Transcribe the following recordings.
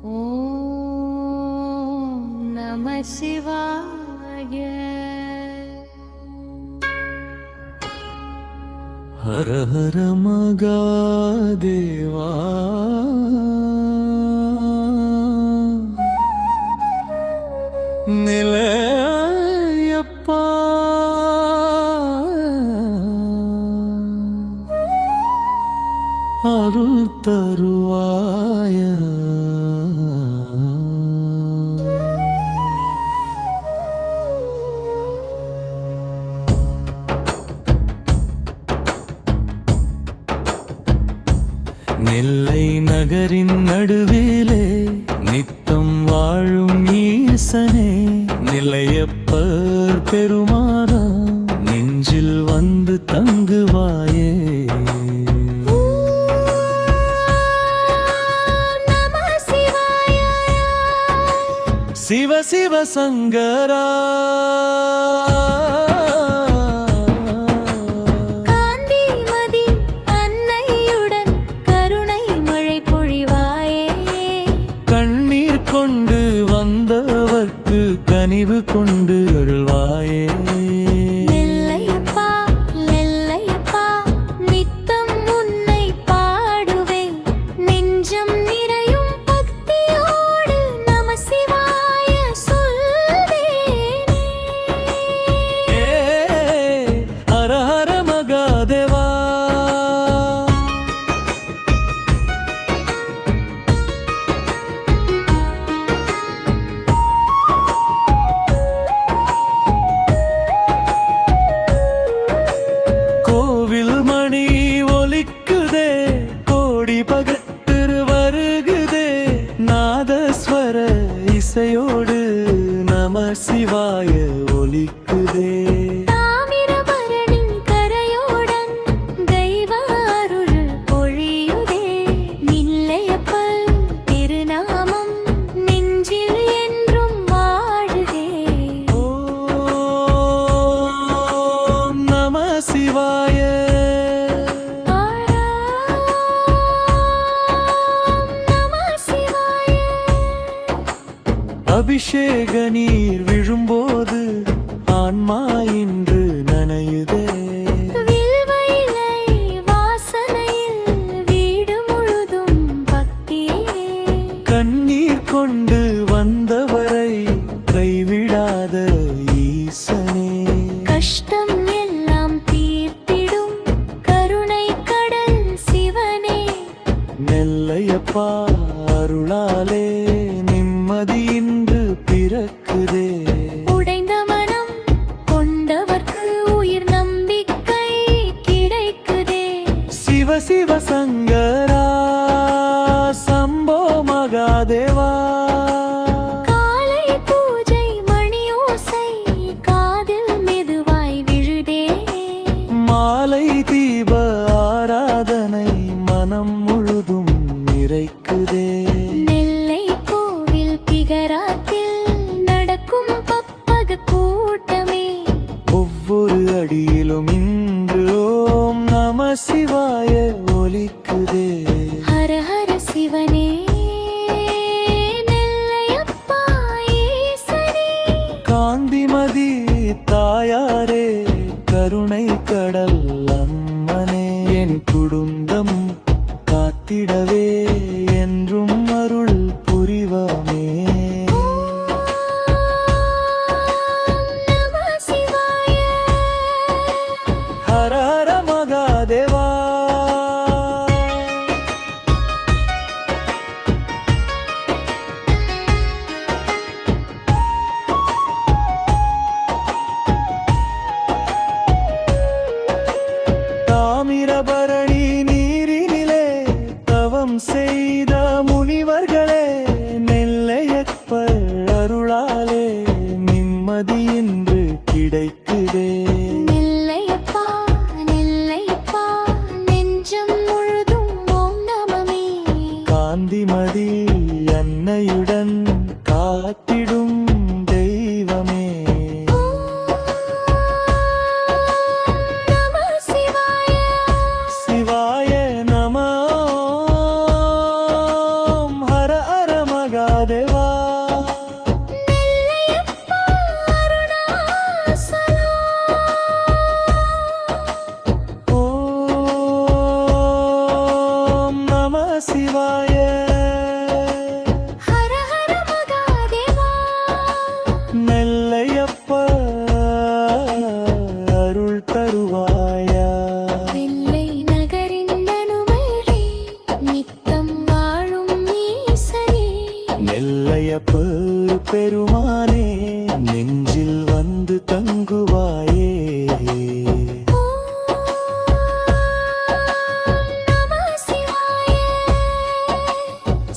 ஓம் நம சிவாய. ஹர ஹர மகாதேவா நிலையப்பா அருள் தருவாய. நெல்லை நகரின் நடுவிலே நித்தம் வாழும் ஈசனே, நிலையப்பர் பெருமானா நெஞ்சில் வந்து தங்குவாயே. சிவ சிவ சங்கரா கொண்டு வந்தவர்க்கு கனிவு கொண்டு அருள்வாயே. நெல்லையப்பா நெல்லையப்பா நித்தம் உன்னை பாடுவேன், நெஞ்சம் நிறையும் பக்தியோடு நம சிவாய சொல்வேனே. ஹர ஹர மகாதேவா இசையோடு நம சிவாய ஒலிக்குதே. தாமிரபரணி கரையோடன் தெய்வ அருள் பொழியுதே, நெல்லையப்பர் திருநாமம் நெஞ்சில் என்றும் வாழுதே. ஓம் நம சிவாய. அபிஷேக நீர் விழும்போது ஆன்மா இன்று நனையுதே. வில்வயிலை வாசனையில் வீடு முழுதும் பக்தியே. கண்ணீர் கொண்டு வந்தவரை கைவிடாத ஈசனே, கஷ்டம் எல்லாம் தீர்த்திடும் கருணை கடல் சிவனே. நெல்லையப்பா அருளாலே நிம்மதி இன்று பிறக்குதே. உடைந்த மனம் கொண்டவர்க்கு உயிர் நம்பிக்கை கிடைக்குதே. சிவ சிவ சங்கரா சம்போ மகாதேவா. காலை பூஜை மணியோசை காதில் மெதுவாய் விழுதே. மாலை தீப ஆராதனை மனம் முழுதும் நிறைக்குதே. நெல்லை கோவில் பிகராத்தில் நடக்கும் பப்பக கூட்டமே. ஒவ்வொரு அடியிலும் இன்று ஓம் நம சிவாய ஒலிக்குதே. ஹர ஹர சிவனே நெல்லையப்பா ஈசனே. காந்திமதி தாயாரே கருணை கடல் அம்மனே, என் குடும்பம் காத்திடவே என்றும் அருள் புரிவாமே. நம சிவாய. ஹர ஹர மகாதேவா. தாமிரபரணி நீரினிலே தவம் செய்த முனிவர்களே, நெல்லையப்பர் அருளாலே நிம்மதி இன்று கிடைக்குதே. நெல்லையப்பா நெல்லையப்பா நெஞ்சம் முழுதும் ஓம் நமமே. காந்திமதி அன்னையுடன் காத்திடும் தெய்வமே. நம சிவாய. சிவாய நம. ஹர ஹர மக சிவாய. ஹர ஹர மகாதேவா. நெல்லையப்பா அருள் தருவாயா. வெள்ளை நகரின் நனுமழை நித்தம் வாழும் ஈசனே. நெல்லையப்பர் பெருமானே நெஞ்சில் வந்து தங்குவாயே. ஓம் நம சிவாய.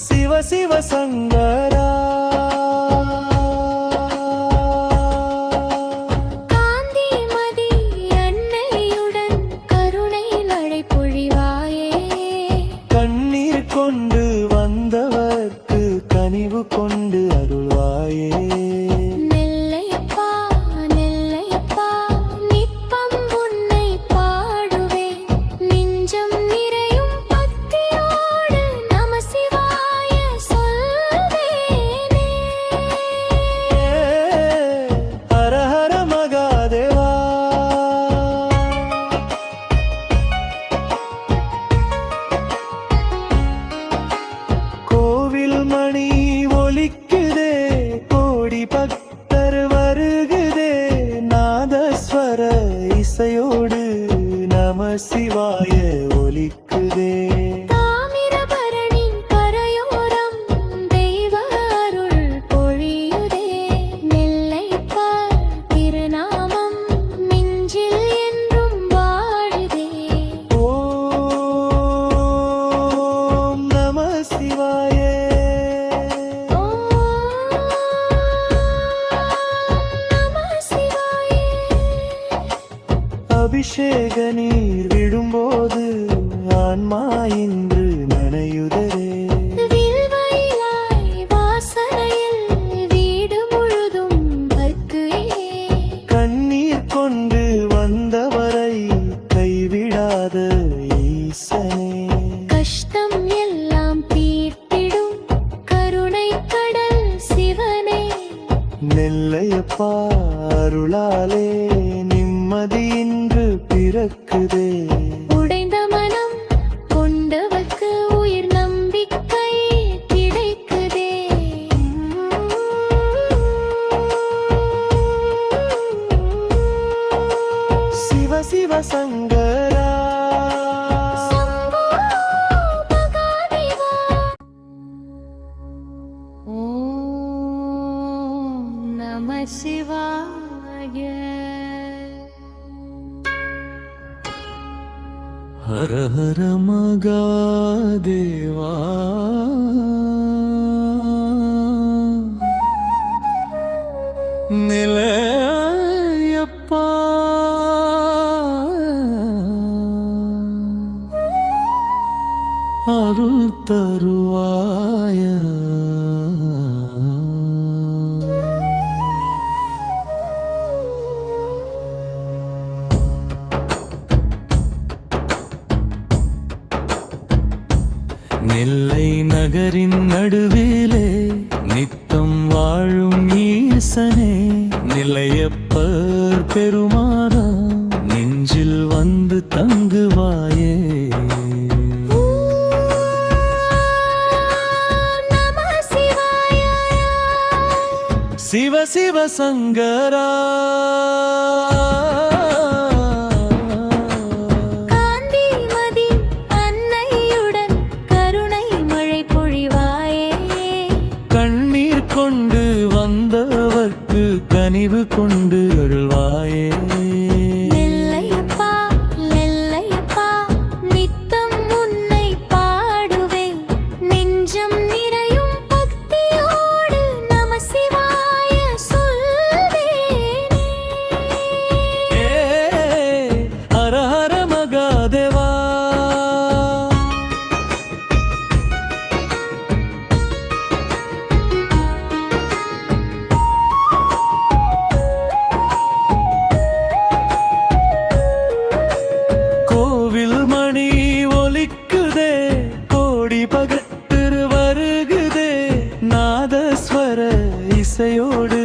சிவ சிவ சங்கரா. காந்திமதி அன்னையுடன் கருணை மழை பொழிவாயே. கண்ணீர் கொண்டு வந்தவர்க்கு கனிவு கொண்டு அருள்வாயே. நெல்லையப்பா நெல்லையப்பா நித்தம் உன்னை பாடுவேன். நெஞ்சம் நிறையும் பக்தியோடு நம சிவாய சொல்வேனே. ஹர ஹர மகாதேவா. கோவில் மணி ஒலிக்குதே கோடி பக்தர் வருகுதே. நாதஸ்வர இசையோடு நம சிவாய ஒலிக்குதே. தாமிரபரணி கரையோரம் தெய்வ அருள் பொழியுதே. நெல்லையப்பா திருநாமம் நெஞ்சில் என்றும் வாழுதே. ஓம் நம சிவாய. ஓம் நம சிவாய. அபிஷேக நீர் விடும்போது ஆன்மா இன்று நனையுதரே. வில்வயிலாய் வாசனையில் வீடு முழுதும் பக்தியே. கண்ணீர் கொண்டு வந்தவரை கைவிடாத ஈசனே. கஷ்டம் எல்லாம் தீர்த்திடும் கருணை கடல் சிவனே. நெல்லையப்பா அருளாலே நிம்மதி இன்று பிறக்குதே. உடைந்த மனம் கொண்டவர்க்கு உயிர் நம்பிக்கை கிடைக்குதே. சிவ சிவ சங்கரா. சம்போ மகாதேவா. ஓம் நம சிவாய. ஹர ஹர மகாதேவா. நிலையப்பா அருள் தருவாய. நெல்லை நகரின் நடுவிலே நித்தம் வாழும் ஈசனே. நிலையப்பர் பெருமானா நெஞ்சில் வந்து தங்குவாயே. நம சிவாய. சிவ சிவ சங்கரா. காந்திமதி அன்னையுடன் கருணை மழை பொழிவாயே. கண்ணீர் கொண்டு வந்தவர்க்கு கனிவு கொண்டு அருள்வாயே. நெல்லையப்பா நெல்லையப்பா நித்தம் உன்னை பாடுவேன். நெஞ்சம் நிறையும் பக்தியோடு நம சிவாய சொல்வேனே. ஹர ஹர மகாதேவா. கோவில் மணி ஒலிக்குதே கோடி பகத்தர் வருகுதே. நாதஸ்வர இசையோடு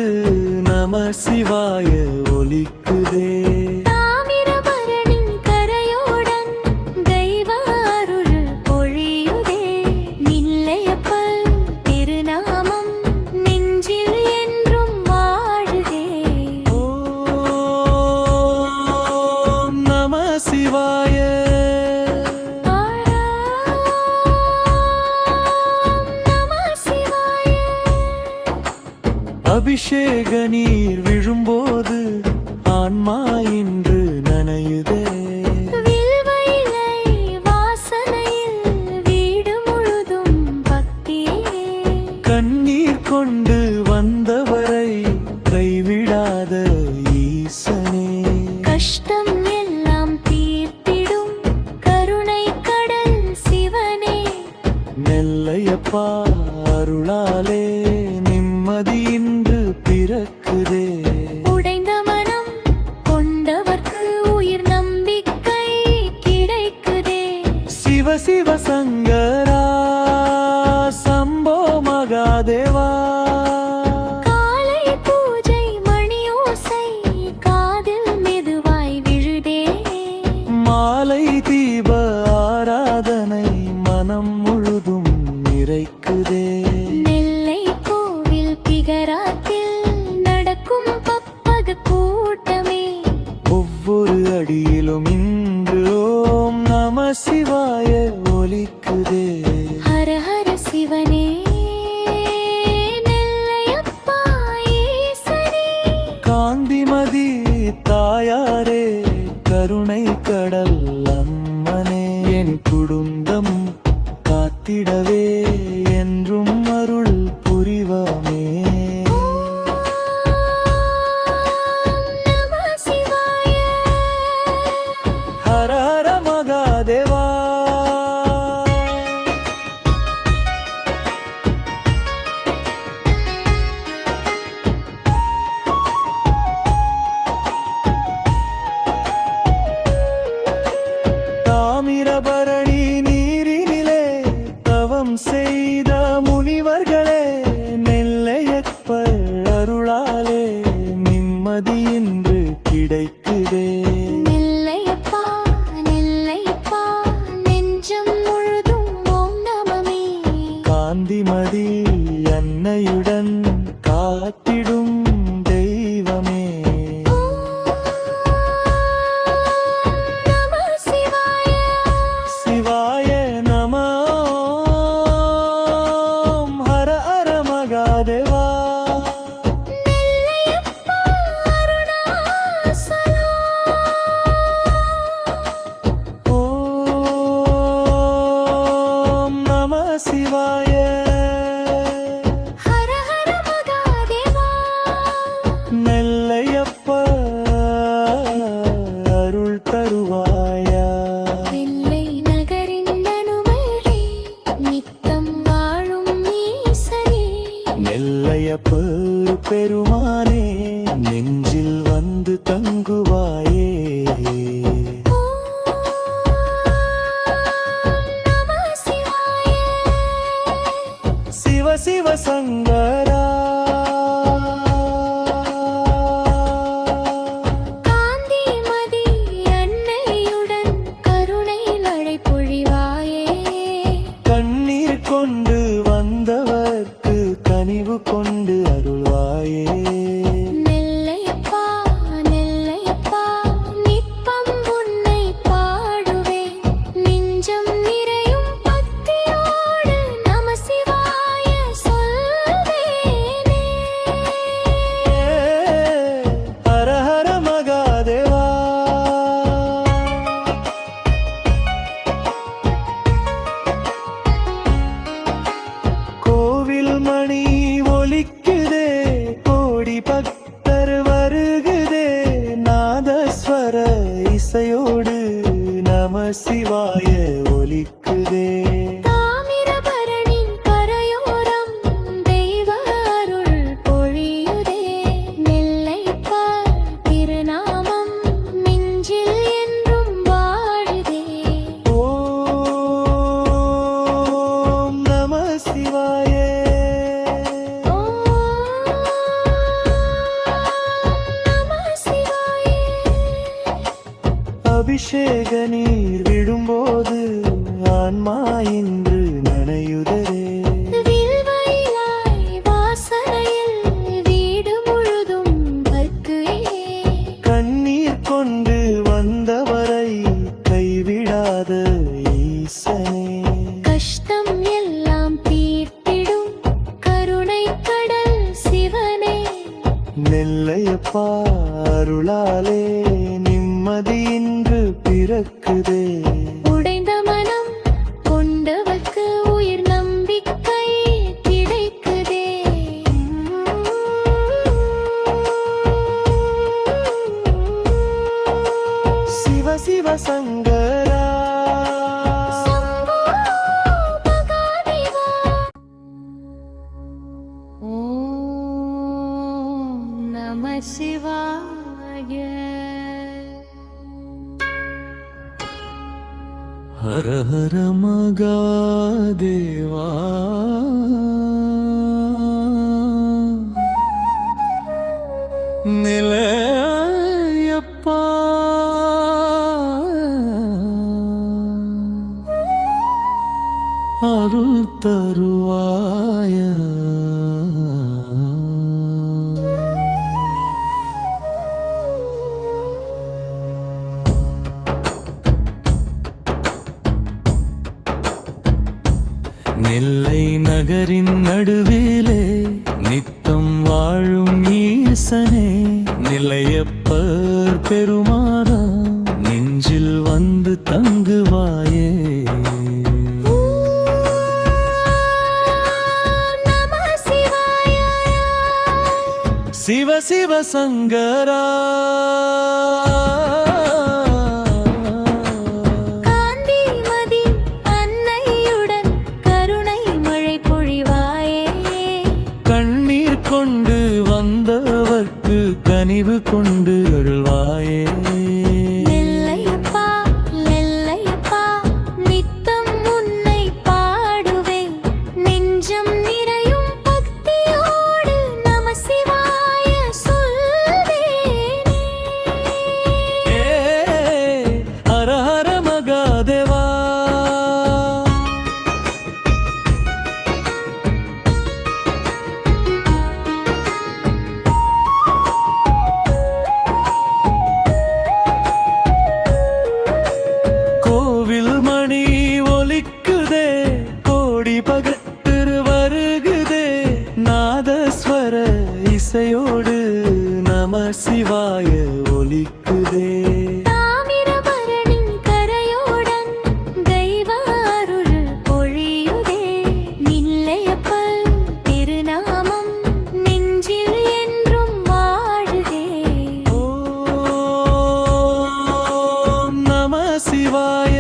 நம சிவாய ஒலிக்குதே. தாமிரபரணி கரையோடன் தெய்வ அருள் பொழியுதே. அபிஷேக நீர் விழும்போது ஆன்மா இன்று நனையுதே. வில்வ இலை வாசனையில் வீடு முழுதும் பக்தியே. கண்ணீர் கொண்டு வந்தவரை கைவிடாத ஈசனே. கஷ்டம் எல்லாம் தீர்த்திடும் கருணை கடல் சிவனே. நெல்லையப்பா அருளாலே நிம்மதி இன்று பிறக்குதே. உடைந்த மனம் கொண்டவர்க்கு உயிர் நம்பிக்கை கிடைக்குதே. சிவ சிவ சங்கரா சம்போ மகாதேவா. காலை பூஜை மணியோசை காதில் மெதுவாய் விழுதே. மாலை தீப ஆராதனை மனம் முழுதும் நிறைக்குதே. நெல்லை கோவில் பிகராத்தில் நடக்கும் பப்பக கூட்டமே. ஒவ்வொரு அடியிலும் இன்று ஓம் நம சிவாய ஒலிக்குதே. ஹர ஹர சிவனே நெல்லையப்பா ஈசனே. காந்திமதி தாயாரே கருணை கடல் அம்மனே. என் குடும்பம் காத்திடவே என்றும் அருள் புரிவமே. நம சிவாய. ஹர ஹர மகாதேவா. தாமிரபரணி நீரினிலே தவம் செய்த முனிவர்களே. நெல்லையப்பர் அருளாலே நிம்மதி இன்று கிடைக்குதே. நெல்லையப்பா நெல்லையப்பா நெஞ்சம் முழுதும் ஓம் நமமே. காந்திமதி அன்னையுடன் காத்திடும் தெய்வமே. நம சிவாய. சிவாய நம ஓம். ஹர ஹர மகாதேவா. நெல்லையப்பா அருணாசலம். ஓம் நம சிவாய. ஹர ஹர மகாதேவா. நெல்லையப்ப அருள் தருவாயா. வெள்ளை நகரின் நனுமரே நித்தம் வாழும் ஈசனே. நெல்லையப்பர் பெருமானே நெஞ்சில் வந்து தங்குவாயே. நம சிவாய. சிவ சிவ சங்கரா. காந்திமதி அன்னையுடன் கருணை மழை பொழிவாயே. கண்ணீர் கொண்டு வந்தவர்க்கு கனிவு கொண்டு அருள்வாயே. நெல்லையப்பா நெல்லையப்பா நித்தம் உன்னை பாடுவேன். நெஞ்சம் நிறையும் பக்தியோடு நம சிவாய சொல்வேனே. ஹர ஹர மகாதேவா. கோவில் மணி ஒலிக்குதே கோடி பக்தர் வருகுதே. நாதஸ்வர இசையோடு நம சிவாய ஒலிக்குதே. தாமிரபரணின் கரையோரம் தெய்வ அருள் பொழியுதே. நெல்லைப்பா திருநாமம் நெஞ்சில் என்றும் வாழுதே. ஓம் நம சிவாய. ஓம் நம சிவாய. அபிஷேக நீர் விழும்போது ஆன்மா இன்று நனையுதே. வில்வ இலை வாசனையில் வீடு முழுதும் பக்தியே. கண்ணீர் கொண்டு வந்தவரை கைவிடாத ஈசனே. கஷ்டம் எல்லாம் தீர்த்திடும் கருணை கடல் சிவனே. நெல்லையப்பா அருளாலே நிம்மதி இன்று பிறக்குதே. உடைந்த மனம் கொண்டவர்க்கு உயிர் நம்பிக்கை கிடைக்குதே. சிவ சிவ சங்கரா சம்போ மகாதேவா. ஓம் நம சிவாய. ஹர ஹர மகாதேவா. நிலையப்பா அருள் தருவாய. நெல்லை நகரின் நடுவிலே நித்தம் வாழும் ஈசனே, நிலையப்பர் பெருமாறா நெஞ்சில் வந்து தங்குவாயே. நம சிவாய. சிவ சிவ சங்கரா காந்திமதி அன்னையுடன் கருணை மழை பொழிவாயே. கண்ணீர் கொண்டு வந்தவர்க்கு கனிவு கொண்டு அருள்வாயே. நெல்லையப்பா நெல்லையப்பா நித்தம் உன்னை பாடுவேன். நெஞ்சம் நிறையும் பக்தியோடு நம சிவாய சொல்வேனே. ஏ ஹர ஹர மகாதேவா. கோவில் மணி ஒலிக்குதே, கோடி பகத்திரு வருகுதே, நாதஸ்வர இசையோடு நம சிவாய ஒலிக்குதே. தாமிரபரணி கரையோடன் தெய்வ அருள் பொழியுதே. நெல்லையப்பர் திருநாமம் நெஞ்சில் என்றும் வாழுதே. ஓம் நம சிவாய.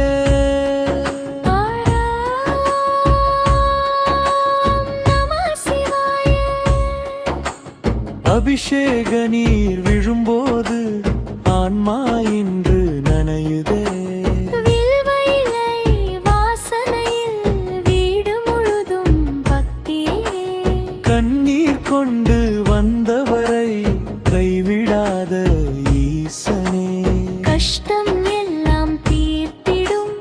நம சிவாய. அபிஷேக நீர் விழும்போது ஆன்மா இன்று நனையுதே. வில்வ இலை வாசனையில் வீடு முழுதும் பக்தியே. கண்ணீர் கொண்டு வந்தவரை கைவிடாத ஈசனே, கஷ்டம் எல்லாம் தீர்த்திடும்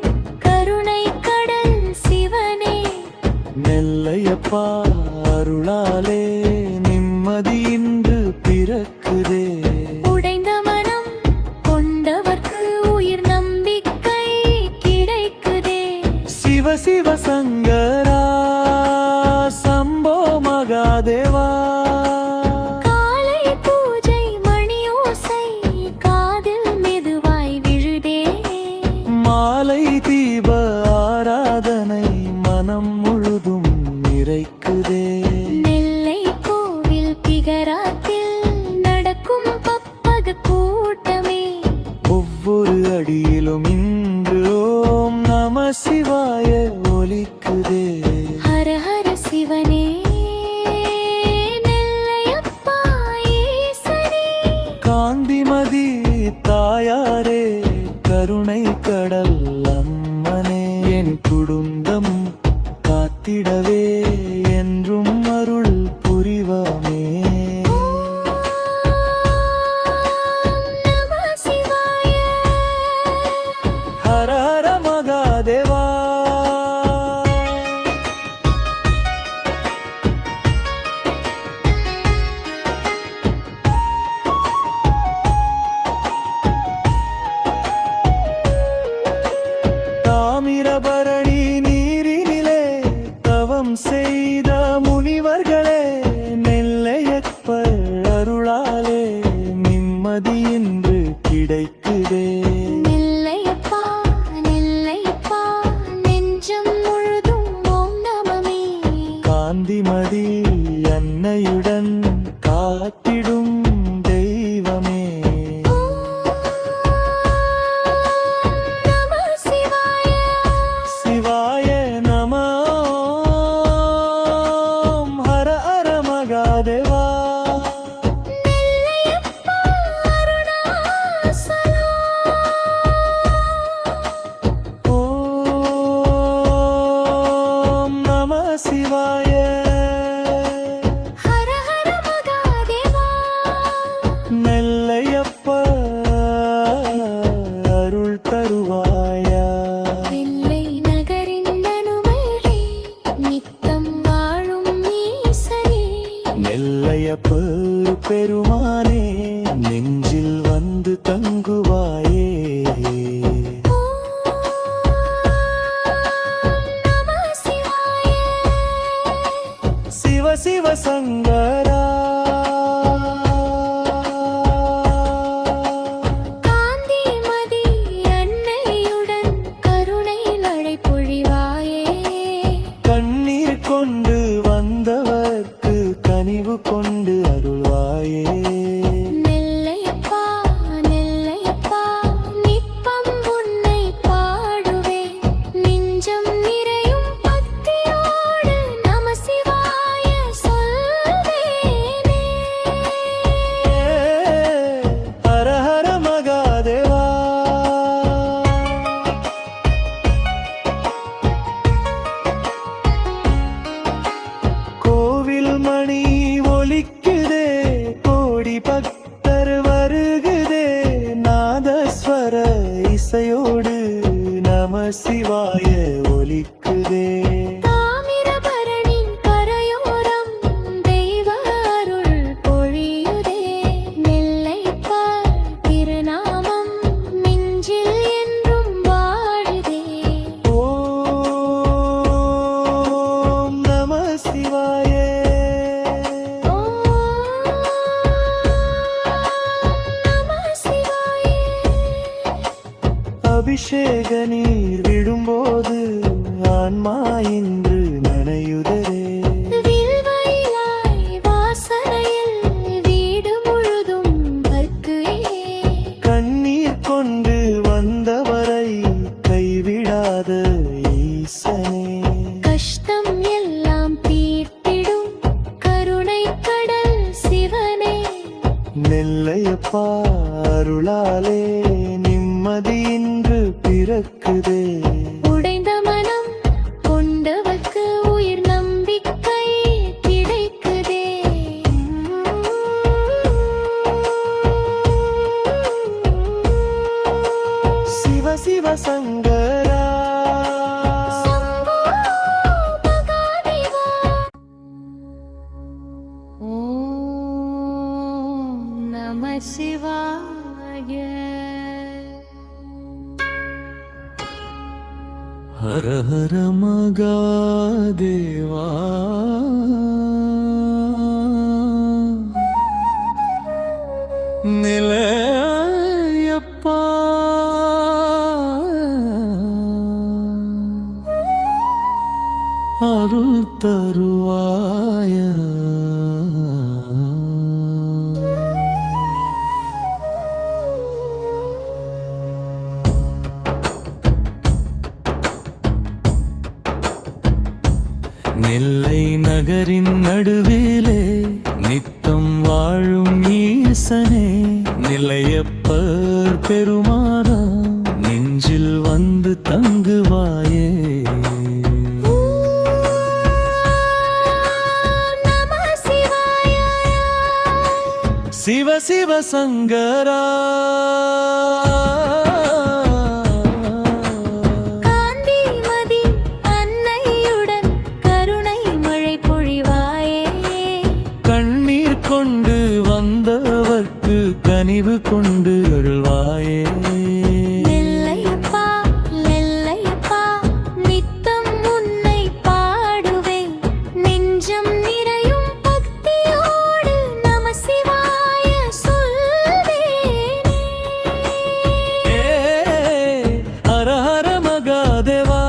கருணை கடல் சிவனே. நெல்லையப்பா அருளாலே நிம்மதி இன்று பிறக்குதே. உடைந்த மனம் கொண்டவர்க்கு உயிர் நம்பிக்கை கிடைக்குதே. சிவ சிவ சங்கரா சம்போ மகாதேவா. காலை பூஜை மணியோசை காதில் மெதுவாய் விழுதே. மாலை தீப ஆராதனை மனம் முழுதும் நிறைக்குதே. நெல்லை கோவில் பிகராத்தில் நடக்கும் பப்பக கூட்டமே. ஒவ்வொரு அடியிலும் இன்று ஓம் நம சிவாய ஒலிக்குதே. ஹர ஹர சிவனே நெல்லையப்பா ஈசனே. காந்திமதி தாயாரே கருணை கடல் அம்மனே, என் குடும்பம் காத்திடவே என்றும் அருள் புரிவாமே. நம சிவாய. ஹர ஹர மகாதேவா. தாமிரபரணி நீரினிலே தவம் செய்த முனிவர்களே, நெல்லையப்பர் அருளாலே காந்திமதி அன்னையுடன் காத்திடும் தெய்வமே. நம சிவாய சிவாய நம ஓம். ஹர ஹர மகாதேவா. நெல்லையப்பா அருணாசலம் ஓம் நம சிவாய. ஹர ஹர மகாதேவா நெல்லையப்பா அருள் தருவாயா. வெள்ளை நகரின் நனுமலே நித்தம் வாழும் ஈசனே நெல்லையப்பர் பெருமானே நெஞ்சில் வந்து தங்குவாயே. நம சிவாய சிவ சிவ சங்கரா. காந்திமதி அன்னையுடன் கருணை மழை பொழிவாயே கண்ணீர் கொண்டு வந்தவர்க்கு கனிவு கொண்டு அருள்வாயே. நெல்லையப்பா நெல்லையப்பா நித்தம் உன்னை பாடுவேன் நெஞ்சம் நிறையும் பக்தியோடு நம சிவாய சொல்வேனே. ஹர ஹர மகாதேவா. கோவில் மணி ஒலிக்குதே கோடி பக்தர் வருகுதே நாதஸ்வர இசையோடு நம சிவாய ஒலிக்குதே. தாமிரபரணி கரையோரம் தெய்வ அருள் பொழியுதே நெல்லைப்பா திருநாமம் நெஞ்சில் என்றும் வாழுதே. ஓம் நம சிவாய. ஓம் நம சிவாய அபிஷேக நீர் விடும்போது ஆன்மா இன்று நனையுதரே. வில்வயிலாய் வாசனையில் வீடு முழுதும் பர்க்குயே கண்ணீர் கொண்டு வந்தவரை கைவிடாத ஈசனே. கஷ்டம் எல்லாம் தீர்த்திடும் கருணை கடல் சிவனே. நெல்லையப்பா அருளாலே நிம்மதி இன்று பிறக்குதே. உடைந்த மனம் கொண்டவர்க்கு உயிர் நம்பிக்கை கிடைக்குதே. சிவ சிவ சங்கரா. சம்போ மகாதேவா. ஓம் நம சிவாய. ஹர ஹர மகாதேவா. நிலையப்பா அருள் தருவாய. நெல்லை நகரின் நடுவிலே நித்தம் வாழும் ஈசனே நிலையப்பர் பெருமானா நெஞ்சில் வந்து தங்குவாயே. நம சிவாய சிவ சிவ சங்கரா. காந்திமதி அன்னையுடன் கருணை மழை பொழிவாயே கண்ணீர் கொண்டு வந்தவர்க்கு கனிவு கொண்டு அருள்வாயே. நெல்லையப்பா நெல்லையப்பா நித்தம் உன்னை பாடுவேன் நெஞ்சம் நிறையும் பக்தியோடு நம சிவாய சொல்வேனே. ஹர ஹர மகாதேவா.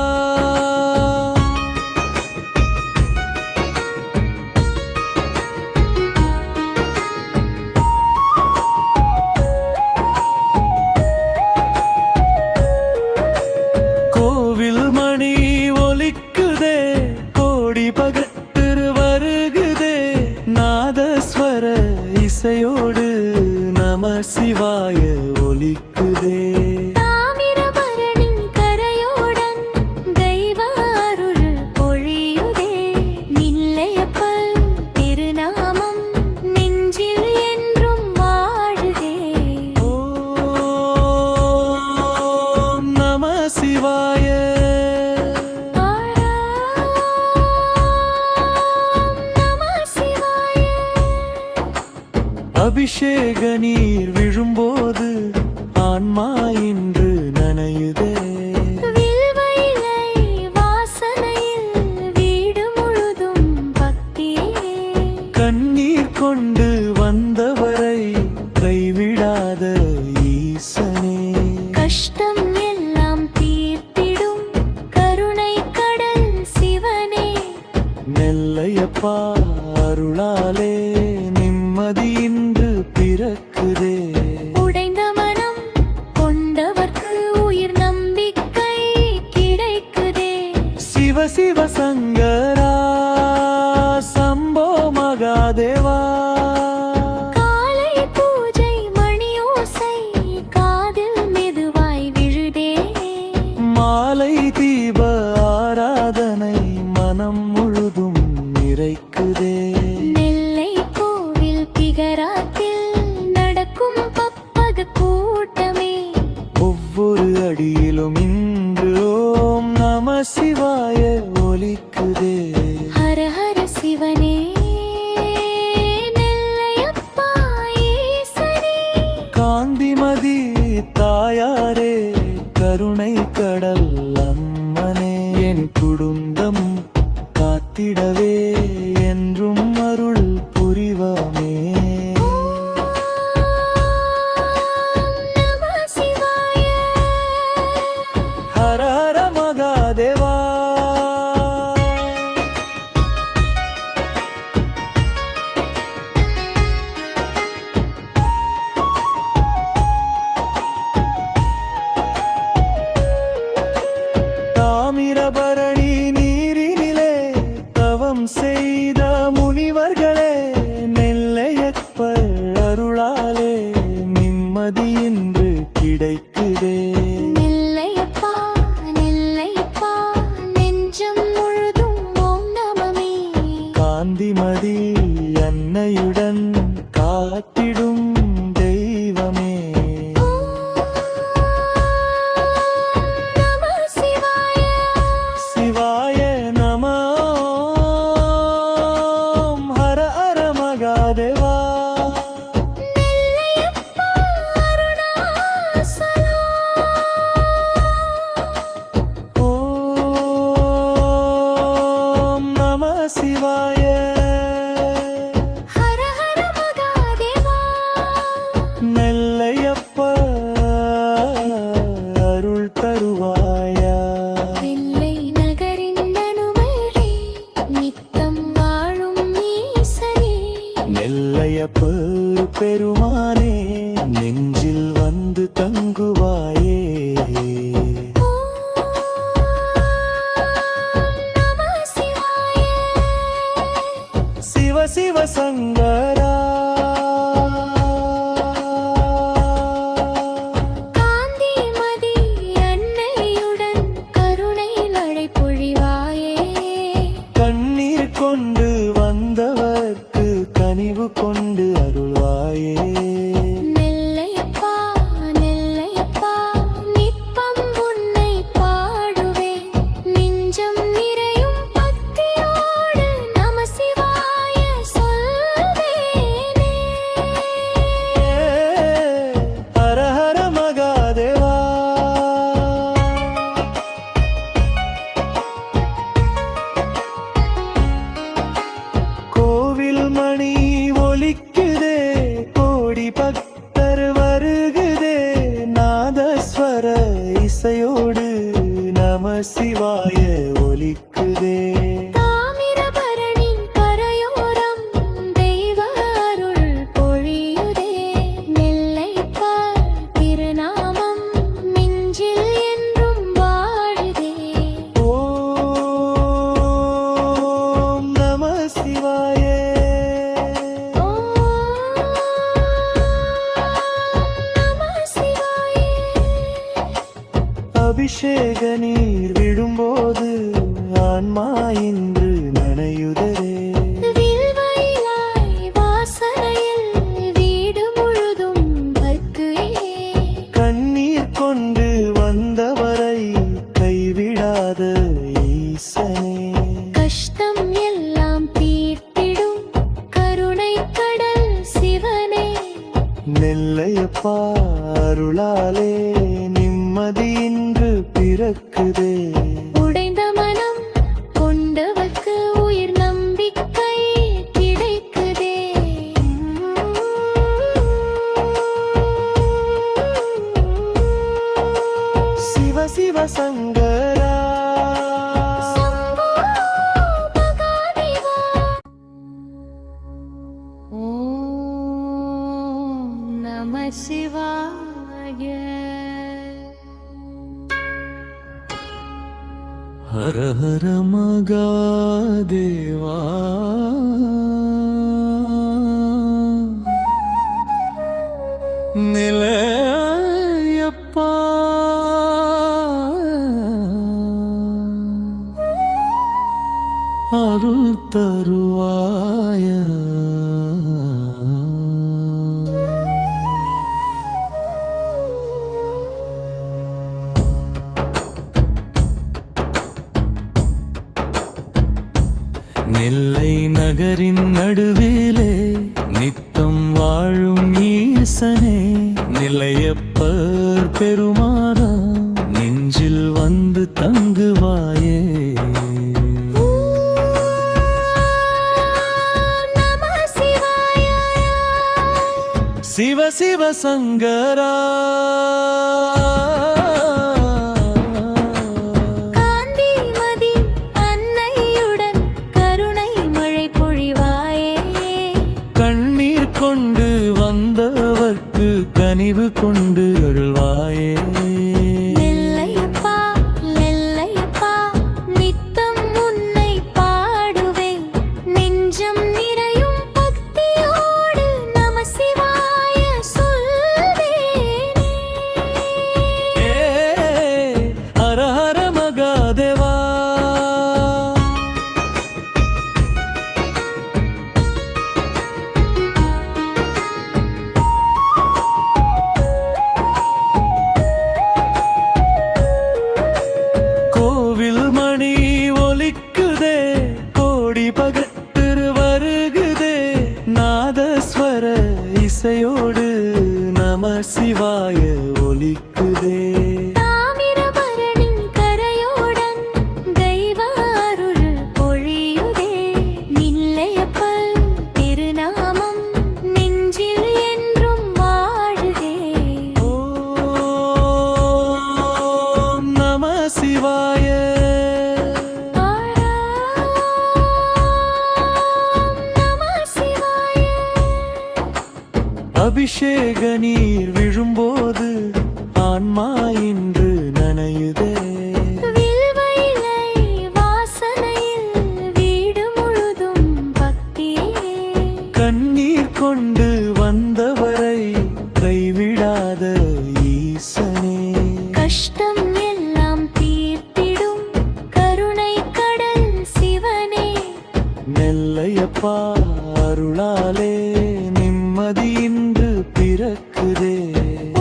இசையோடு நம சிவாய ஒலிக்குதே. தாமிரபரணி கரையோடன் தெய்வ அருள் பொழியுதே. நெல்லையப்பர் திருநாமம் நெஞ்சில் என்றும் வாழுதே. ஓம் நம சிவாய. அபிஷேக நீர் விழும்போது ஆன்மா இன்று நனையுதே. வில்வ இலை வாசனையில் வீடு முழுதும் பக்தியே. கண்ணீர் கொண்டு வந்தவரை கைவிடாத ஈசனே. கஷ்டம் எல்லாம் தீர்த்திடும் கருணை கடல் சிவனே. நெல்லையப்பா அருளாலே நிம்மதி இன்று பிறக்குதே. உடைந்த மனம் கொண்டவர்க்கு உயிர் நம்பிக்கை கிடைக்குதே. சிவ சிவ சங்கரா சம்போ மகாதேவா. காலை பூஜை மணியோசை காதில் மெதுவாய் விழுதே. மாலை தீப ஆராதனை மனம் முழுதும் நிறைக்குதே. நெல்லை கோவில் பிகராத்தில் நடக்கும் பப்பக கூட்டமே. ஒவ்வொரு அடியிலும் இன்று ஓம் நம சிவாய ஒலிக்குதே. ஹர ஹர சிவனே நெல்லையப்பா ஈசனே. காந்திமதி தாயாரே கருணை கடல் அம்மனே. என் குடும்பம் காத்திடவே என்றும் அருள் புரிவமே. நம சிவாய. ஹர ஹர மகாதேவா. தாமிரபரணி நீரினிலே தவம் செய்த முனிவர்களே. நெல்லையப்பர் அருளாலே நிம்மதி இன்று கிடைக்குதே. நெல்லையப்பா நெல்லையப்பா நெஞ்சம் முழுதும் ஓம் நமமே. காந்திமதி அன்னையுடன் காத்திடும் தெய்வமே. நம சிவாய. சிவாய நம. ஓம் ஹர ஹர மகாதேவா. நெல்லையப்பா அருணாசலம். ஓம் நம சிவாய. ஹர ஹர மகாதேவா. நெல்லையப்பா அருள் தருவாயா. வெள்ளை நகரின் நனுமரே நித்தம் வாழும் ஈசனே. நெல்லையப்பர் பெருமானே நெஞ்சில் வந்து தங்குவாயே. நம சிவாய. சிவ சிவ சங்கரா. காந்திமதி அன்னையுடன் கருணை மழை பொழிவாயே. கண்ணீர் கொண்டு வந்தவர்க்கு கனிவு கொண்டு அருள்வாயே. நெல்லையப்பா நெல்லையப்பா நித்தம் உன்னை பாடுவேன். நெஞ்சம் நிறையும் பக்தியோடு நம சிவாய சொல்வேனே. ஹர ஹர மகாதேவா. கோவில் மணி ஒலிக்குதே. கோடி பக்தர் வருகுதே. நாதஸ்வர இசையோடு நம சிவாய ஒலிக்குதே. தாமிரபரணி கரையோரம் தெய்வ அருள் பொழியுதே. நெல்லையப்பர் திருநாமம் நெஞ்சில் என்றும் வாழுதே. ஓம் நம சிவாய. ஓம் அபிஷேக நீர் விழும்போது ஆன்மா இன்று நனையுதரே. வில்வயிலாய் வாசனையில் வீடு முழுதும் பக்தியே. கண்ணீர் கொண்டு வந்தவரை கைவிடாத ஈசனே. கஷ்டம் எல்லாம் தீர்த்திடும் கருணை கடல் சிவனே. நெல்லையப்பா அருளாலே நிம்மதி இன்று பிறக்குதே. உடைந்த மனம் கொண்டவர்க்கு உயிர் நம்பிக்கை கிடைக்குதே. சிவ சிவ சங்கரா சம்போ மகாதேவா. ஓம் நம சிவாய. ஹர ஹர மகாதேவா. நிலையப்பா அருள் தருவாய. நெல்லை நகரின் நடுவிலே நித்தம் வாழும் ஈசனே. நிலையப்பர் பெருமானா நெஞ்சில் வந்து தங்குவாயே. நம சிவாய. சிவ சிவ சங்கரா காந்திமதி அன்னையுடன் கருணை மழை பொழிவாயே. கண்ணீர் கொண்டு வந்தவர்க்கு கனிவு கொண்டு அருள்வாயே. நெல்லையப்பா நெல்லையப்பா நித்தம் உன்னை பாடுவேன். நெஞ்சம் நிறையும் பக்தியோடு நம சிவாய சொல்வேனே. ஹர ஹர மகாதேவா. கோவில் மணி ஒலிக்குதே கோடி பகத்திரு வருகுதே. நாதஸ்வர இசையோடு நம சிவாய ஒலிக்குதே. தாமிரபரணி கரையோடன் தெய்வ அருள் பொழியுதே. நில்லையப்பன் திருநாமம் நெஞ்சில் என்றும் வாழுதே. ஓம் நம சிவாய. நம சிவாய. அபிஷேக நீர் விழும்போது ஆன்மா இன்று நனையுதே. வில்வயிலை வாசனையில் வீடு முழுதும் பக்தியே. கண்ணீர் கொண்டு வந்தவரை கைவிடாத ஈசனே. கஷ்டம் எல்லாம் தீர்த்திடும் கருணை கடல் சிவனே. நெல்லையப்பா அருளாலே நிம்மதி இன்று பிறக்குதே.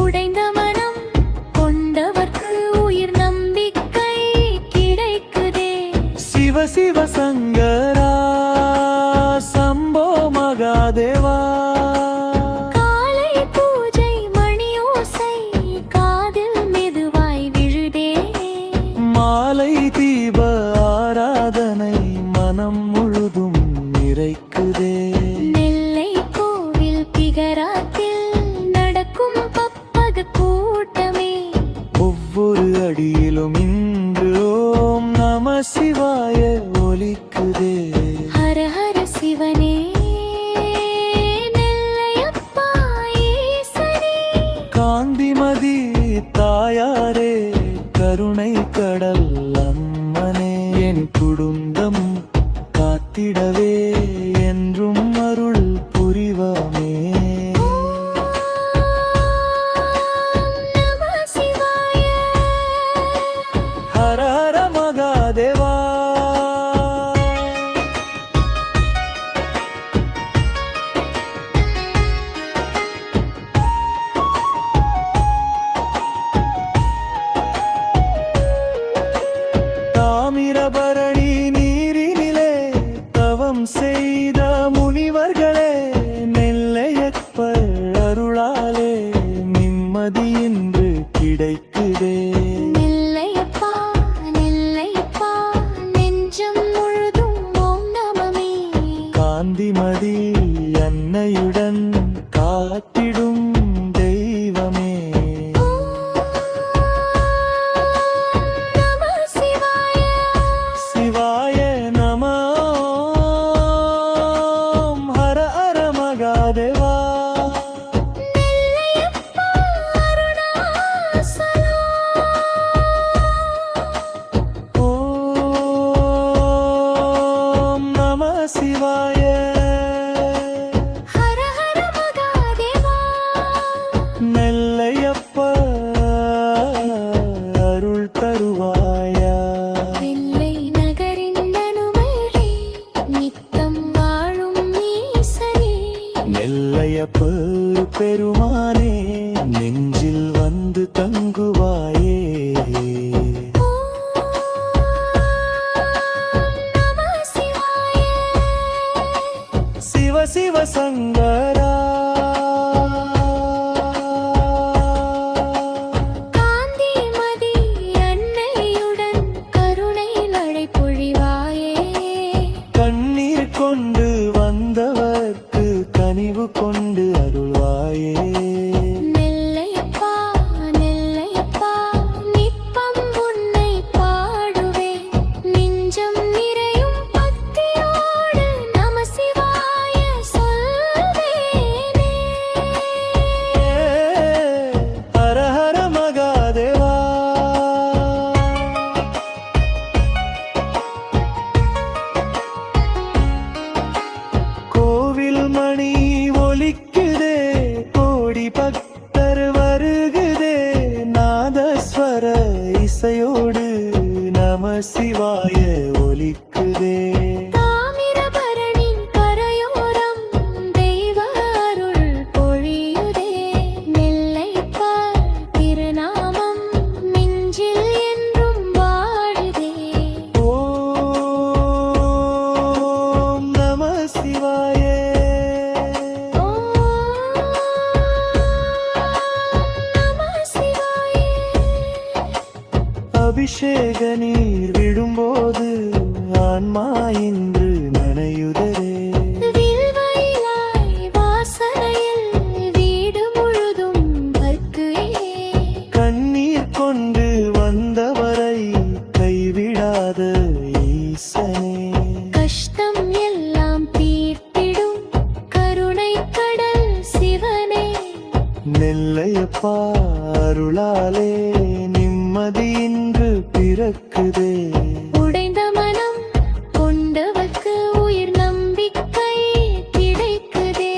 உடைந்த மனம் கொண்டவர்க்கு உயிர் நம்பிக்கை கிடைக்குதே. சிவ சிவ சங்கரா சம்போ மகாதேவா. காலை பூஜை மணியோசை காதில் மெதுவாய் விழுதே. மாலை தீப ஆராதனை மனம் முழுதும் நிறைக்குதே. நெல்லை கோவில் பிகராத்தில் நடக்கும் பப்பக கூட்டமே. ஒவ்வொரு அடியிலும் இன்று ஓம் நம சிவாய ஒலிக்குதே. ஹர ஹர சிவனே. நெல்லையப்பா ஈசனே. காந்திமதி தாயாரே கருணை கடல் அம்மனே. என் குடும்பம் காத்திடவே என்றும் அருள் புரிவமே. நம சிவாய. செய்த முனிவர்களே, நெல்லையப்பர் அருளாலே நிம்மதி இன்று கிடைக்குதே. நெல்லையப்பா நெல்லையப்பா நெஞ்சம் முழுதும் ஓம் நமமே. காந்திமதி அன்னையுடன் காத்திடும் தெய்வமே. நம சிவாய சிவாய நம. ஓம் ஹர ஹர மகாதேவா. நெல்லையப்பா அருணாசலம். ஓம் நம சிவாய. ஹர ஹர மகாதேவா. நெல்லையப்பா அருள் தருவாயா. வெள்ளை நகரின் நனுமரே, நித்தம் வாழும் ஈசனே. நெல்லையப்பர் பெருமானே, நெஞ்சில் வந்து தங்குவாயே. ஓம் நம சிவாய. சிவ சிவ சங்கரா. காந்திமதி அன்னையுடன் கருணை மழை பொழிவாயே. கண்ணீர் கொண்டு வந்தவர்க்கு கனிவு கொண்டு அருள்வாயே. நெல்லையப்பா நெல்லையப்பா நித்தம் உன்னை பாடுவேன். நெஞ்சம் நிறையும் பக்தியோடு நம சிவாய சொல்வேனே. ஹர ஹர மகாதேவா. கோவில் மணி ஒலிக்குதே, கோடி பக்தர் வருகுதே. நாதஸ்வர இசையோடு நம சிவாய ஒலிக்குதே. தாமிரபரணி கரையோரம் தெய்வ அருள் பொழியுதே. நெல்லையப்பா திருநாமம் நெஞ்சில் என்றும் வாழுதே. ஓம் நம சிவாய. ஓம் நம சிவாய. அபிஷேக நீர் விடும்போது ஆன்மா இன்று நனையுதரே. வில்வயிலாய் வாசனையில் வீடு முழுதும் பற்குயே. கண்ணீர் கொண்டு வந்தவரை கைவிடாத ஈசனே. கஷ்டம் எல்லாம் தீர்த்திடும் கருணை கடல் சிவனே. நெல்லையப்பா அருளாலே நிம்மதி இன்று பிறக்குதே. உடைந்த மனம் கொண்டவர்க்கு உயிர் நம்பிக்கை கிடைக்குதே.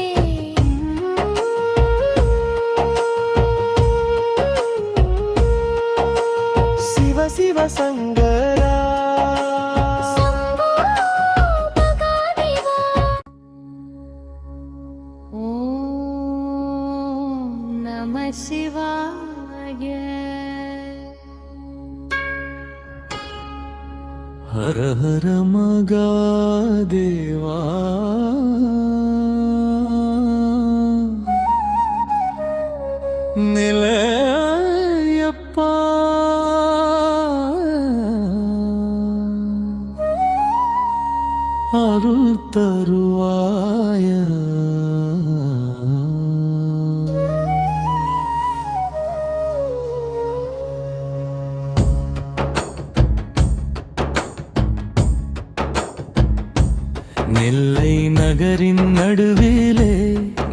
சிவ சிவ சங்கரா. சம்போ மகாதேவா. ஓம் நம சிவாய. ஹர ஹர மகாதேவா. நிலையப்பா அருள் தருவாய. நெல்லை நகரின் நடுவிலே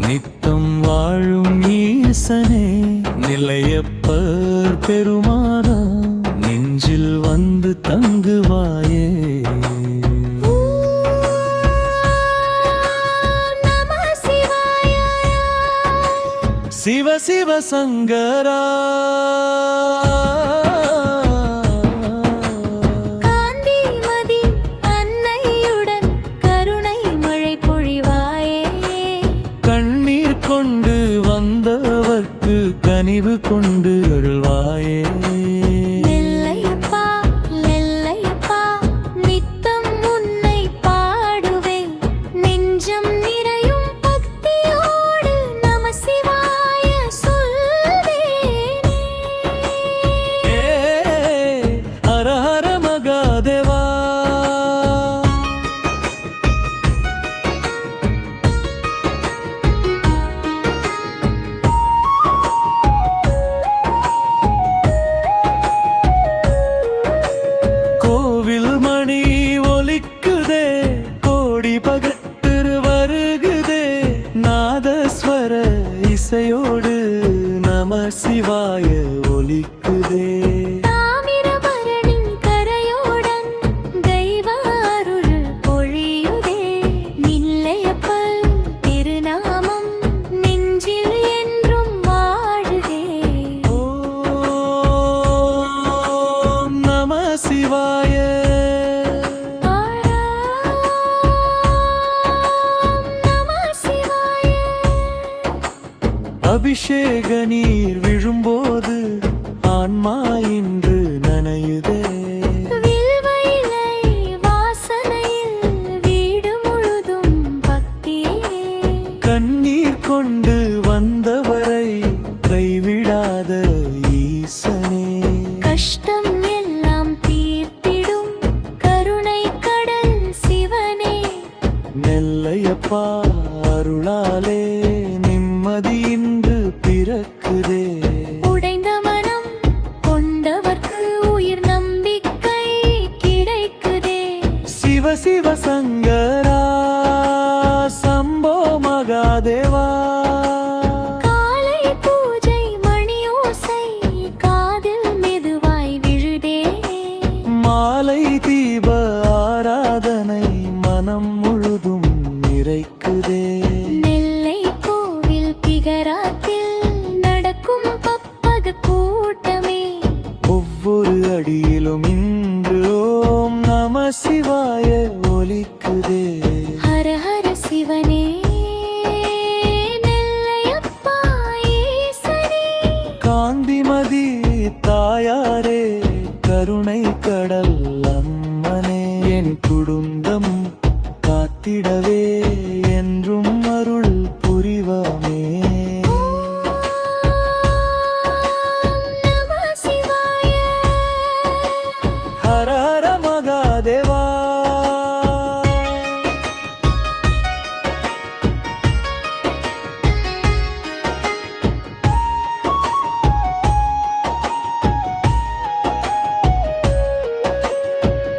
நித்தம் வாழும் ஈசனே. நிலையப்பர் பெருமானா, நெஞ்சில் வந்து தங்குவாயே. நம சிவாய. சிவ சிவ சங்கரா. காந்திமதி அன்னையுடன் கருணை மழை பொழிவாயே. கண்ணீர் கொண்டு வந்தவர்க்கு கனிவு கொண்டு அருள்வாயே. நெல்லையப்பா நெல்லையப்பா நித்தம் உன்னை பாடுவேன். இசையோடு நம சிவாய ஒலிக்குதே. தாமிரபரணி கரையோடன் தெய்வ அருள் பொழியுதே. நெல்லையப்பர் திருநாமம் நெஞ்சில் என்றும் வாழுதே. ஓம் நம சிவாய. அபிஷேக நீர் விழும்போது ஆன்மா இன்று நனையுதே. வில்வ இலை வாசனையில் வீடு முழுதும் பக்தியே. கண்ணீர் கொண்டு வந்தவரை கைவிடாத ஈசனே. கஷ்டம் எல்லாம் தீர்த்திடும் கருணை கடல் சிவனே. நெல்லையப்பா அருளாலே நிம்மதி இன்று பிறக்குதே. உடைந்த மனம் கொண்டவர்க்கு உயிர் நம்பிக்கை கிடைக்குதே. சிவ சிவ சங்கரா சம்போ மகாதேவா. காலை பூஜை மணியோசை காதில் மெதுவாய் விழுதே. மாலை தீப ஆராதனை மனம் முழுதும் நிறைக்குதே. நெல்லை கோவில் பிகராத்தில் நடக்கும் பப்பக கூட்டமே. ஒவ்வொரு அடியிலும் இன்று ஓம் நம சிவாய ஒலிக்குதே. ஹர ஹர சிவனே நெல்லையப்பா ஈசனே. காந்திமதி தாயாரே கருணை கடல் அம்மனே. என் குடும்பம் காத்திடவே என்றும் அருள் புரிவமே. நம சிவாய. ஹர ஹர மகாதேவா.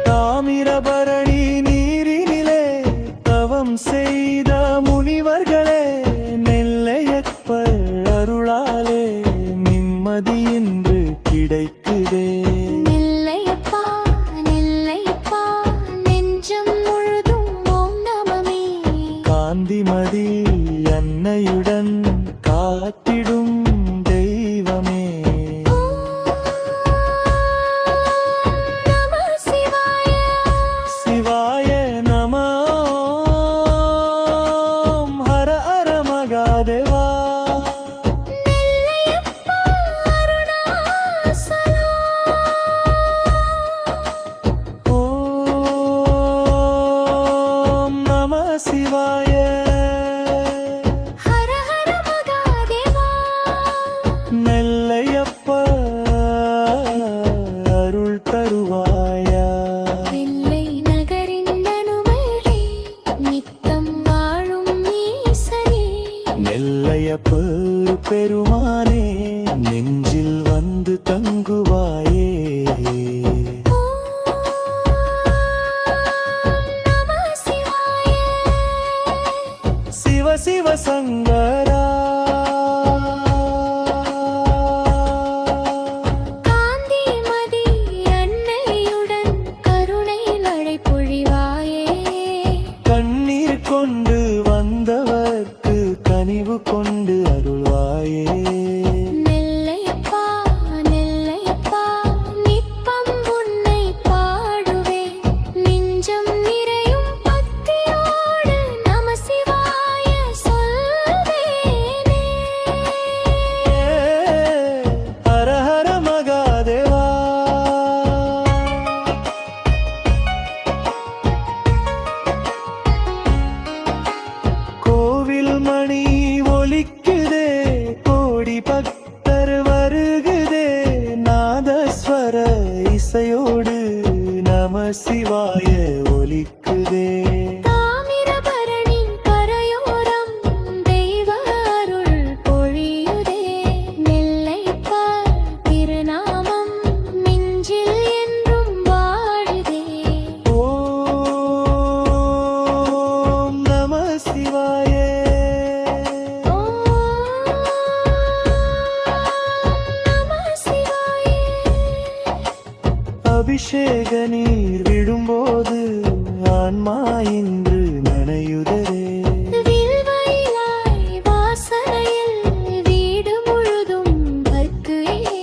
தாமிரபரணி நீரினிலே தவம் செய்த முனிவர்களே. நெல்லையப்பர் அருளாலே நிம்மதி இன்று கிடைக்குதே. நெல்லையப்பா நெல்லையப்பா நெஞ்சம் முழுதும் ஓம் நமமே. காந்திமதி அன்னையுடன் காத்திடும் தெய்வமே. நம சிவாய. சிவாய நம. ஓம் ஹர ஹர மகாதேவா. நெல்லையப்பா அருணாசலம். ஓம் நம சிவாய. ஹர ஹர மகாதேவா. நெல்லையப்பா அருள் தருவாயா. வெள்ளை நகரின் நனுமரே நித்தம் வாழும் ஈசனே. நெல்லையப்பர் பெருமானே நெஞ்சில் வந்து தங்குவாயே. நம சிவாய. சிவ சிவ சங்கரா. காந்திமதி அன்னையுடன் கருணை மழை பொழிவாயே. கண்ணீர் கொண்டு வந்தவர்க்கு கனிவு கொண்டு அருள்வாயே. நெல்லையப்பா நெல்லையப்பா நித்தம் உன்னை பாடுவேன். நெஞ்சம் நிறையும் பக்தியோடு நம சிவாய சொல்வேனே. ஹர ஹர மகாதேவா. கோவில் மணி ஒலிக்குதே. கோடி பக்தர் வருகுதே. நாதஸ்வர இசையோடு நம சிவாய ஒலிக்குதே. தாமிரபரணி கரையோரம் தெய்வ அருள் பொழியுதே. நெல்லையப்பர் திருநாமம் நெஞ்சில் என்றும் வாழுதே. ஓம் நம சிவாய. ஓம் அபிஷேக நீர் விழும்போது ஆன்மா இன்று நனையுதரே. வில்வயிலாய் வாசனையில் வீடு முழுதும் பக்தியே.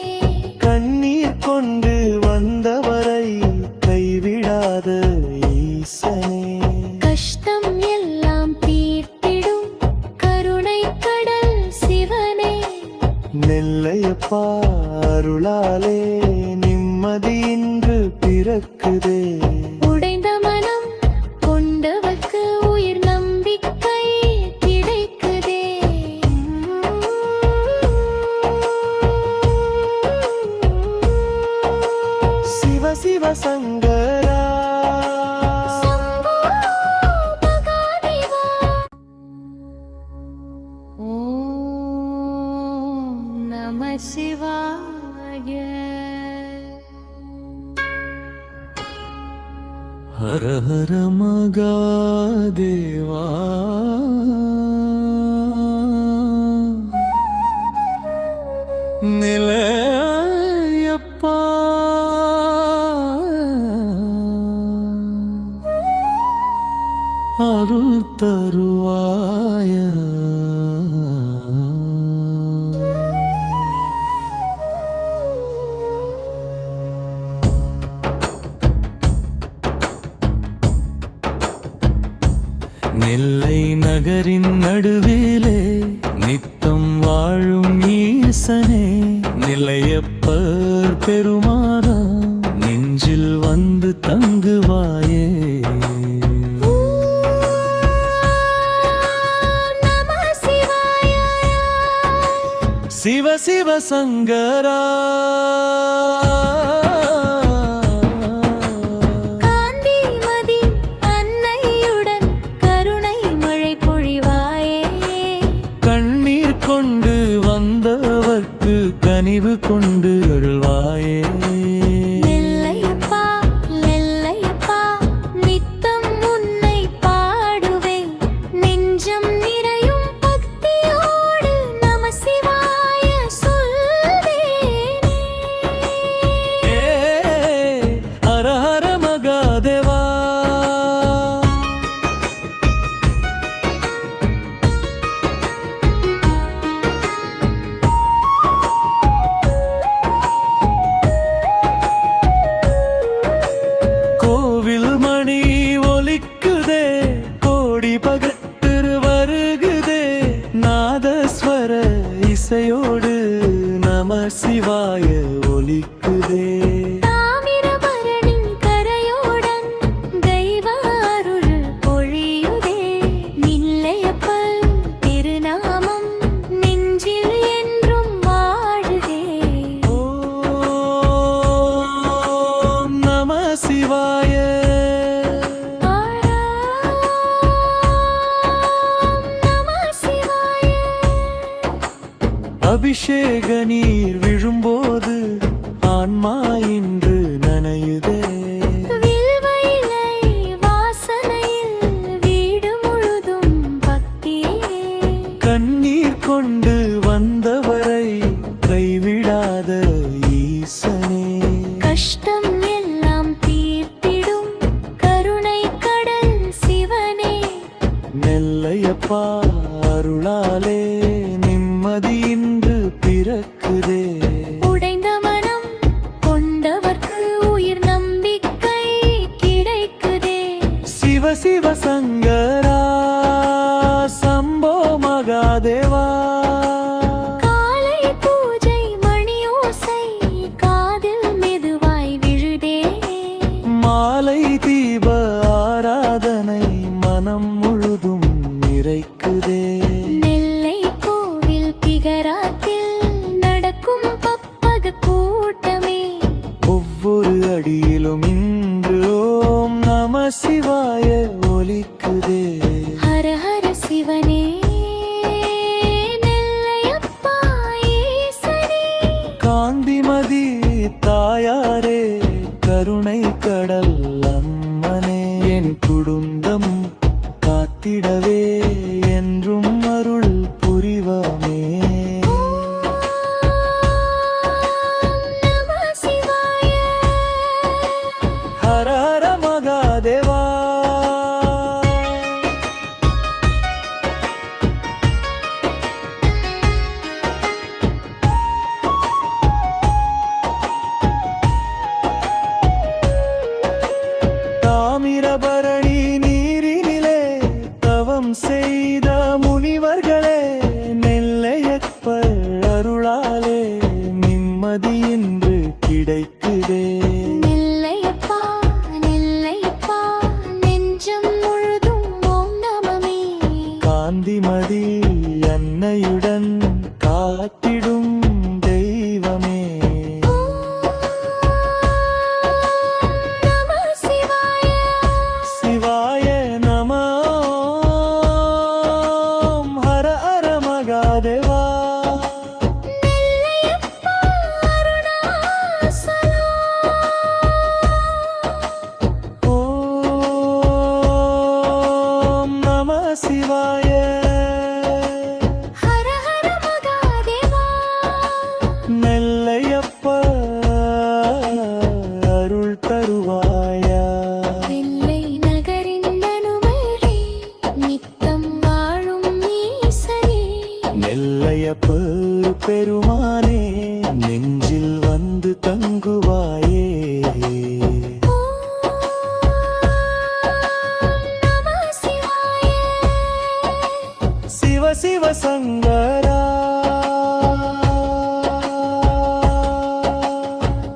கண்ணீர் கொண்டு வந்தவரை கைவிடாத ஈசனே. கஷ்டம் எல்லாம் தீர்த்திடும் கருணை கடல் சிவனே. நெல்லையப்பா அருளாலே நிம்மதி இன்று பிறக்குதே. உடைந்த மனம் கொண்டவர்க்கு உயிர் நம்பிக்கை கிடைக்குதே. சிவ சிவ சங்கரா சம்போ மகாதேவா. ஓம் நம சிவாய. ஹர ஹர மகாதேவா. நிலையப்பா அருள் தருவாய. நெல்லை நகரின் நடுவிலே நித்தம் வாழும் ஈசனே. நிலையப்பர் பெருமானா நெஞ்சில் வந்து தங்குவாயே. நம சிவாய. சிவ சிவ சங்கரா காந்திமதி அன்னையுடன் கருணை மழை பொழிவாயே. கண்ணீர் கொண்டு வந்தவர்க்கு கனிவு கொண்டு அருள்வாயே. நெல்லையப்பா நெல்லையப்பா நித்தம் உன்னை பாடுவேன். நெஞ்சம் நிறையும் பக்தியோடு நம சிவாய சொல்வேனே. ஹர ஹர மகாதேவா. கோவில் மணி ஒலிக்குதே கோடி பகத்திரு வருகுதே. நாதஸ்வர இசையோடு நம சிவாய ஒலிக்குதே. தாமிரபரணி கரையோடன் தெய்வ அருள் பொழியுதே. நில்லையப்பன் திருநாமம் நெஞ்சில் என்றும் வாழுதே. ஓம் நம சிவாய. நம சிவாய. அபிஷேக நீர் விழும்போது ஆன்மா இன்று நனையுதே. வில்வயிலை வாசனையில் வீடு முழுதும் பக்தியே. கண்ணீர் கொண்டு வந்தவரை கைவிடாத ஈசனே. கஷ்டம் எல்லாம் தீர்த்திடும் கருணை கடல் சிவனே. நெல்லையப்பா அருளாலே நிம்மதி இன்று பிறக்குதே. உடைந்த மனம் கொண்டவர்க்கு உயிர் நம்பிக்கை கிடைக்குதே. சிவ சிவ சங்கரா சம்போ மகாதேவா. காலை பூஜை மணியோசை காதில் மெதுவாய் விழுதே. மாலை தீப ஆராதனை மனம் முழுதும் நிறைக்குதே. நெல்லை கோவில் பிகராத்தில் நடக்கும் பப்பக கூட்டமே. ஒவ்வொரு அடியிலும் இன்று ஓம் நம சிவாய ஒலிக்குதே. ஹர ஹர சிவனே. நெல்லையப்பா ஈசனே. காந்திமதி தாயாரே கருணை கடல் அம்மனே. என் குடும்பம் காத்திடவே என்றும் அருள் புரிவாமே. நம சிவாய. செய்த முனிவர்களே, நெல்லையப்பர் அருளாலே நிம்மதி இன்று கிடைக்குதே. நெல்லையப்பா நெல்லையப்பா நெஞ்சம் முழுதும் ஓம் நமமே. காந்திமதி அன்னையுடன் காத்திடும் தெய்வமே. நம சிவாய. சிவாய நம. ஓம் ஹர ஹர மகாதேவா. நெல்லையப்பா அருணாசலம். ஓம் நம சிவாய. ஹர ஹர மகாதேவா. நெல்லையப்பா அருள் தருவாயா. வெள்ளை நகரின் நனுமரே, நித்தம் வாழும் ஈசனே. நெல்லையப்பர் பெருமானே, நெஞ்சில் வந்து தங்குவாயே. ஓம் நம சிவாய. சிவ சிவ சங்கரா.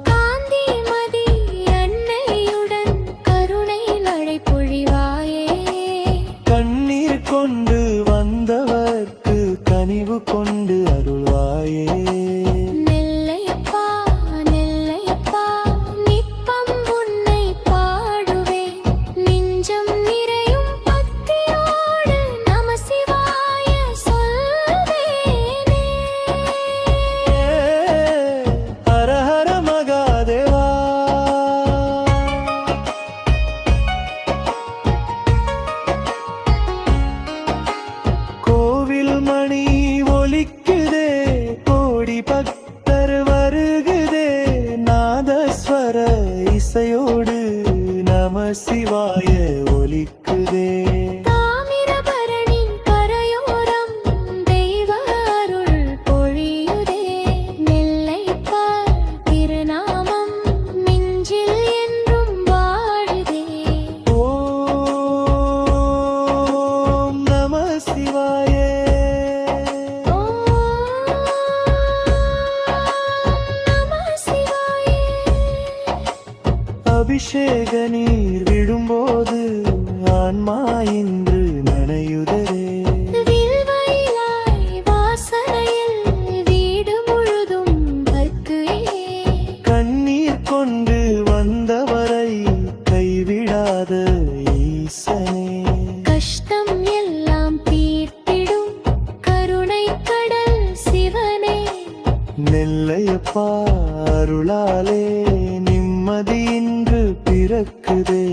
காந்திமதி அன்னையுடன் கருணை மழை பொழிவாயே. கண்ணீர் கொண்டு வந்தவர்க்கு கனிவு கொண்டு அருள்வாயே. நெல்லையப்பா நெல்லையப்பா நித்தம் உன்னை பாடுவேன். நெஞ்சம் நிறையும் பக்தியோடு நம சிவாய சொல்வேனே. ஹர ஹர மகாதேவா. கோவில் மணி ஒலிக்குதே, கோடி பக்தர் வருகுதே. நாதஸ்வர இசையோடு நம சிவாய ஒலிக்குதே. தாமிரபரணி கரையோரம் தெய்வ அருள் பொழியுதே. நெல்லையப்பா திருநாமம் நெஞ்சில் என்றும் வாழுதே. ஓம் நம சிவாய. ஓம் நம சிவாய. அபிஷேக நீர் விடும்போது ஆன்மா இன்று நனையுதரே. வில்வயிலாய் வாசனையில் வீடு முழுதும் பக்தியே. கண்ணீர் கொண்டு வந்தவரை கைவிடாத ஈசனே. கஷ்டம் எல்லாம் தீர்த்திடும் கருணை கடல் சிவனே. நெல்லையப்பா அருளாலே நிம்மதி இன்று பிறக்குதே.